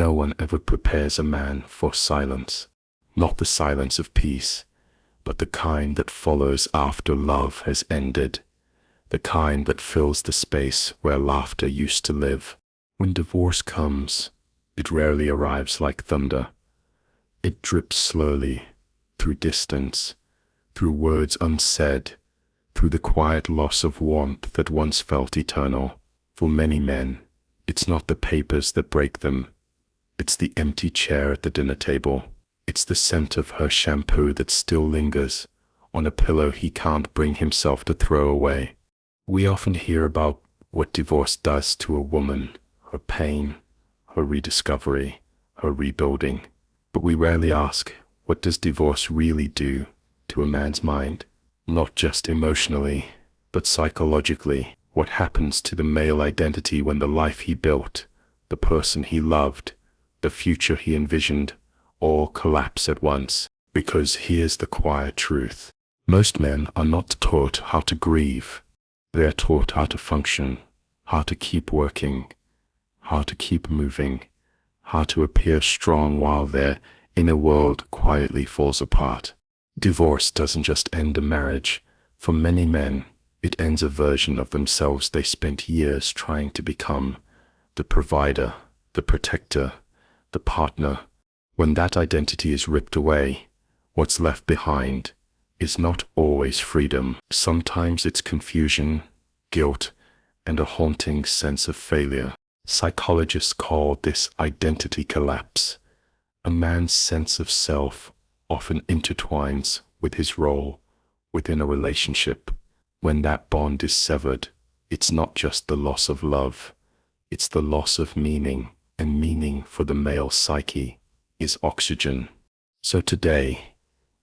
No one ever prepares a man for silence. Not the silence of peace, but the kind that follows after love has ended. The kind that fills the space where laughter used to live. When divorce comes, it rarely arrives like thunder. It drips slowly, through distance, through words unsaid, through the quiet loss of warmth that once felt eternal. For many men, it's not the papers that break them. It's the empty chair at the dinner table. It's the scent of her shampoo that still lingers on a pillow he can't bring himself to throw away. We often hear about what divorce does to a woman, her pain, her rediscovery, her rebuilding. But we rarely ask, what does divorce really do to a man's mind? Not just emotionally, but psychologically. What happens to the male identity when the life he built, the person he loved, the future he envisioned, all collapse at once? Because here's the quiet truth. Most men are not taught how to grieve. They are taught how to function, how to keep working, how to keep moving, how to appear strong while their inner world quietly falls apart. Divorce doesn't just end a marriage. For many men, it ends a version of themselves they spent years trying to become. The provider, the protector, the partner. When that identity is ripped away, what's left behind is not always freedom. Sometimes it's confusion, guilt, and a haunting sense of failure. Psychologists call this identity collapse. A man's sense of self often intertwines with his role within a relationship. When that bond is severed, it's not just the loss of love, it's the loss of meaning, and meaning for the male psyche is oxygen. So today,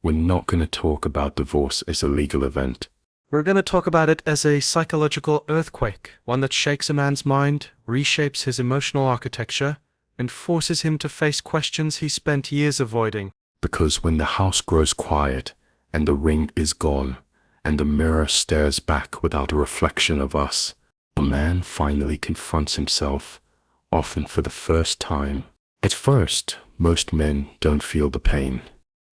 we're not going to talk about divorce as a legal event. We're going to talk about it as a psychological earthquake, one that shakes a man's mind, reshapes his emotional architecture, and forces him to face questions he spent years avoiding. Because when the house grows quiet, and the ring is gone, and the mirror stares back without a reflection of us, a man finally confronts himself, often for the first time. At first, most men don't feel the pain.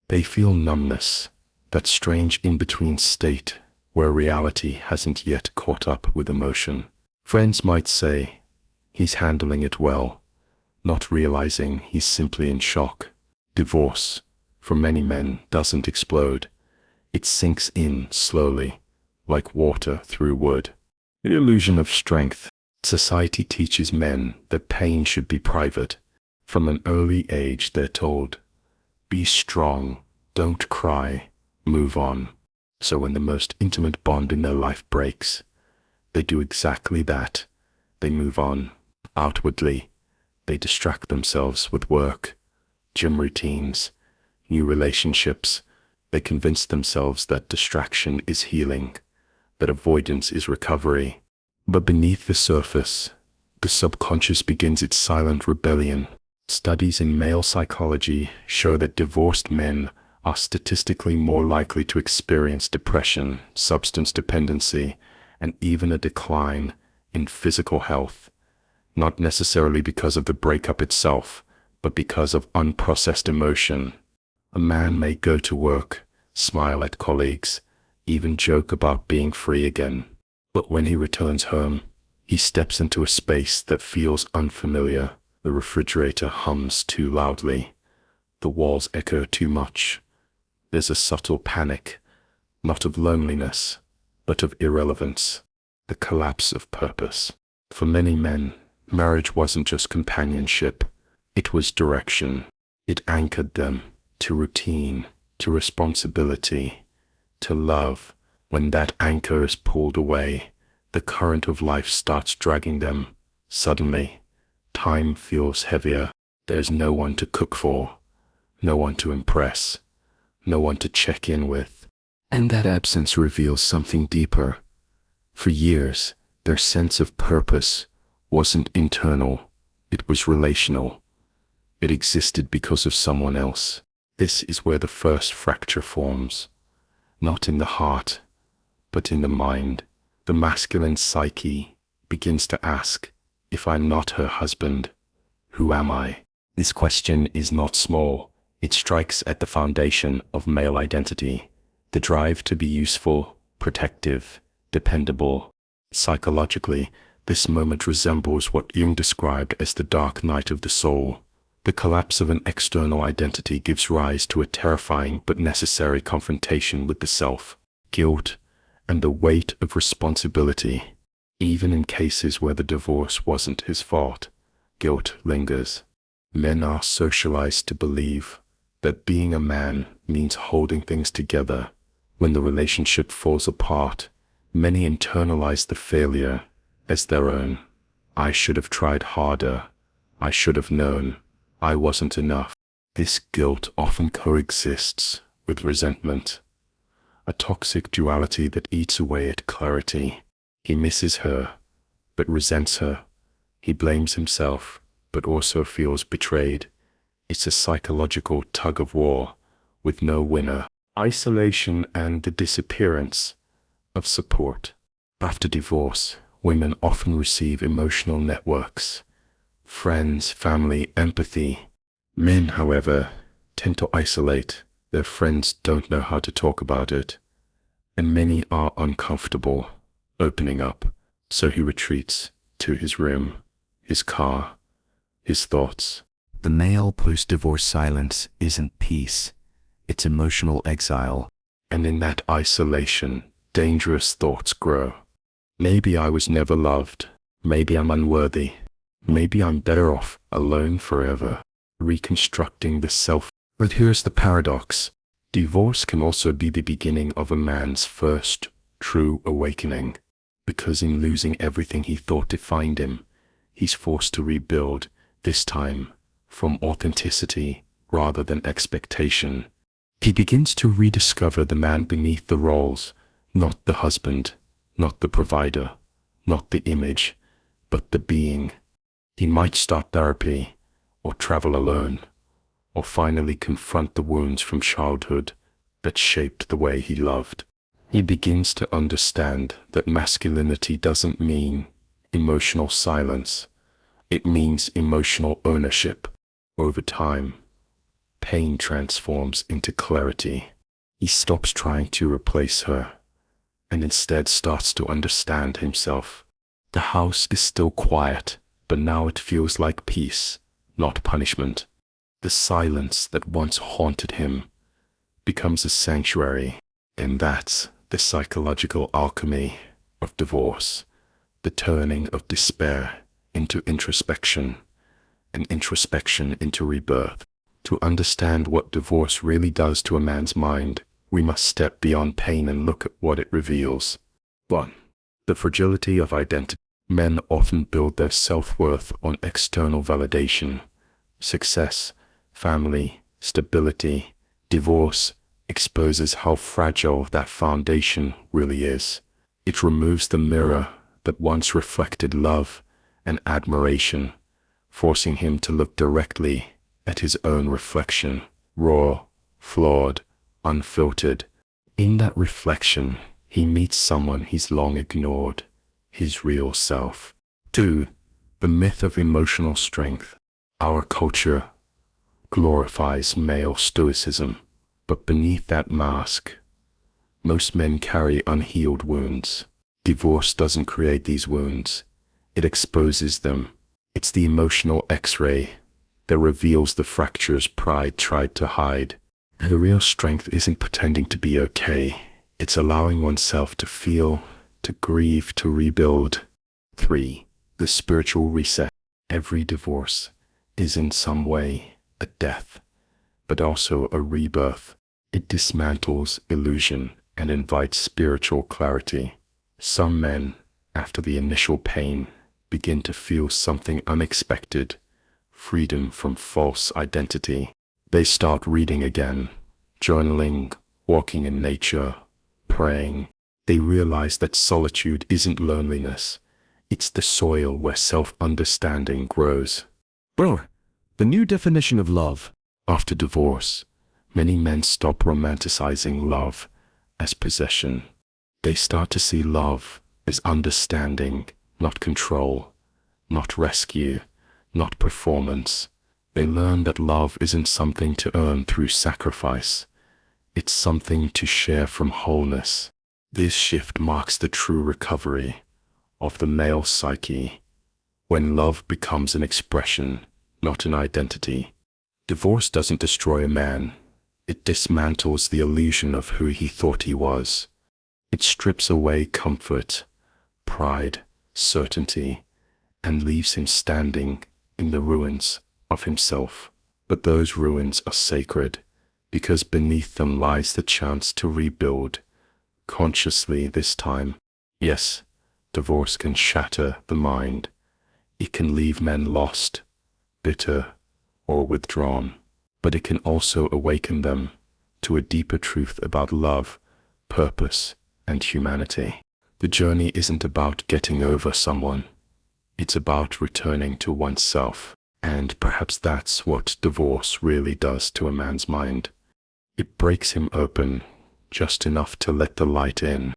They feel numbness, that strange in-between state where reality hasn't yet caught up with emotion. Friends might say, he's handling it well, not realizing he's simply in shock. Divorce, for many men, doesn't explode. It sinks in slowly, like water through wood. The illusion of strength. Society teaches men that pain should be private. From an early age, they're told, be strong, don't cry, move on. So when the most intimate bond in their life breaks, they do exactly that. They move on. Outwardly, they distract themselves with work, gym routines, new relationships. They convince themselves that distraction is healing, that avoidance is recovery. But beneath the surface, the subconscious begins its silent rebellion. Studies in male psychology show that divorced men are statistically more likely to experience depression, substance dependency, and even a decline in physical health, not necessarily because of the breakup itself, but because of unprocessed emotion. A man may go to work, smile at colleagues, even joke about being free again. But when he returns home, he steps into a space that feels unfamiliar. The refrigerator hums too loudly. The walls echo too much. There's a subtle panic, not of loneliness, but of irrelevance, the collapse of purpose. For many men, marriage wasn't just companionship, it was direction. It anchored them to routine, to responsibility, to love. When that anchor is pulled away, the current of life starts dragging them. Suddenly, time feels heavier. There's no one to cook for, no one to impress, no one to check in with. And that absence reveals something deeper. For years, their sense of purpose wasn't internal, it was relational. It existed because of someone else. This is where the first fracture forms, not in the heart, but in the mind. The masculine psyche begins to ask, if I'm not her husband, who am I? This question is not small. It strikes at the foundation of male identity, the drive to be useful, protective, dependable. Psychologically, this moment resembles what Jung described as the dark night of the soul. The collapse of an external identity gives rise to a terrifying but necessary confrontation with the self, guilt, and the weight of responsibility. Even in cases where the divorce wasn't his fault, guilt lingers. Men are socialized to believe that being a man means holding things together. When the relationship falls apart, many internalize the failure as their own. I should have tried harder. I should have known. I wasn't enough. This guilt often coexists with resentment, a toxic duality that eats away at clarity. He misses her, but resents her. He blames himself, but also feels betrayed. It's a psychological tug-of-war with no winner. Isolation and the disappearance of support. After divorce, women often receive emotional networks, friends, family, empathy. Men, however, tend to isolate. Their friends don't know how to talk about it, and many are uncomfortable opening up, so he retreats to his room, his car, his thoughts. The male post-divorce silence isn't peace, it's emotional exile, and in that isolation, dangerous thoughts grow. Maybe I was never loved. Maybe I'm unworthy. Maybe I'm better off alone forever. Reconstructing the self. But here's the paradox. Divorce can also be the beginning of a man's first true awakening, because in losing everything he thought defined him, he's forced to rebuild, this time from authenticity rather than expectation. He begins to rediscover the man beneath the roles, not the husband, not the provider, not the image, but the being. He might start therapy, or travel alone, or finally confront the wounds from childhood that shaped the way he loved. He begins to understand that masculinity doesn't mean emotional silence. It means emotional ownership. Over time, pain transforms into clarity. He stops trying to replace her, and instead starts to understand himself. The house is still quiet, but now it feels like peace, not punishment. The silence that once haunted him becomes a sanctuary, and that's the psychological alchemy of divorce, the turning of despair into introspection, and introspection into rebirth. To understand what divorce really does to a man's mind, we must step beyond pain and look at what it reveals. 1. The fragility of identity. Men often build their self-worth on external validation, success, family, stability. Divorce exposes how fragile that foundation really is. It removes the mirror that once reflected love and admiration, forcing him to look directly at his own reflection, raw, flawed, unfiltered. In that reflection, he meets someone he's long ignored, his real self. 2. The myth of emotional strength. Our culture glorifies male stoicism, but beneath that mask, most men carry unhealed wounds. Divorce doesn't create these wounds. It exposes them. It's the emotional X-ray that reveals the fractures pride tried to hide. The real strength isn't pretending to be okay. It's allowing oneself to feel, to grieve, to rebuild. 3. The spiritual reset. Every divorce is in some way a death, but also a rebirth. It dismantles illusion and invites spiritual clarity. Some men, after the initial pain, begin to feel something unexpected, freedom from false identity. They start reading again, journaling, walking in nature, praying. They realize that solitude isn't loneliness. It's the soil where self-understanding grows. Bro, the new definition of love. After divorce, many men stop romanticizing love as possession. They start to see love as understanding, not control, not rescue, not performance. They learn that love isn't something to earn through sacrifice. It's something to share from wholeness. This shift marks the true recovery of the male psyche, when love becomes an expression, not an identity. Divorce doesn't destroy a man. It dismantles the illusion of who he thought he was. It strips away comfort, pride, certainty, and leaves him standing in the ruins of himself. But those ruins are sacred, because beneath them lies the chance to rebuild, consciously this time. Yes, divorce can shatter the mind. It can leave men lost, bitter, or withdrawn. But it can also awaken them to a deeper truth about love, purpose, and humanity. The journey isn't about getting over someone. It's about returning to oneself. And perhaps that's what divorce really does to a man's mind. It breaks him open, just enough to let the light in.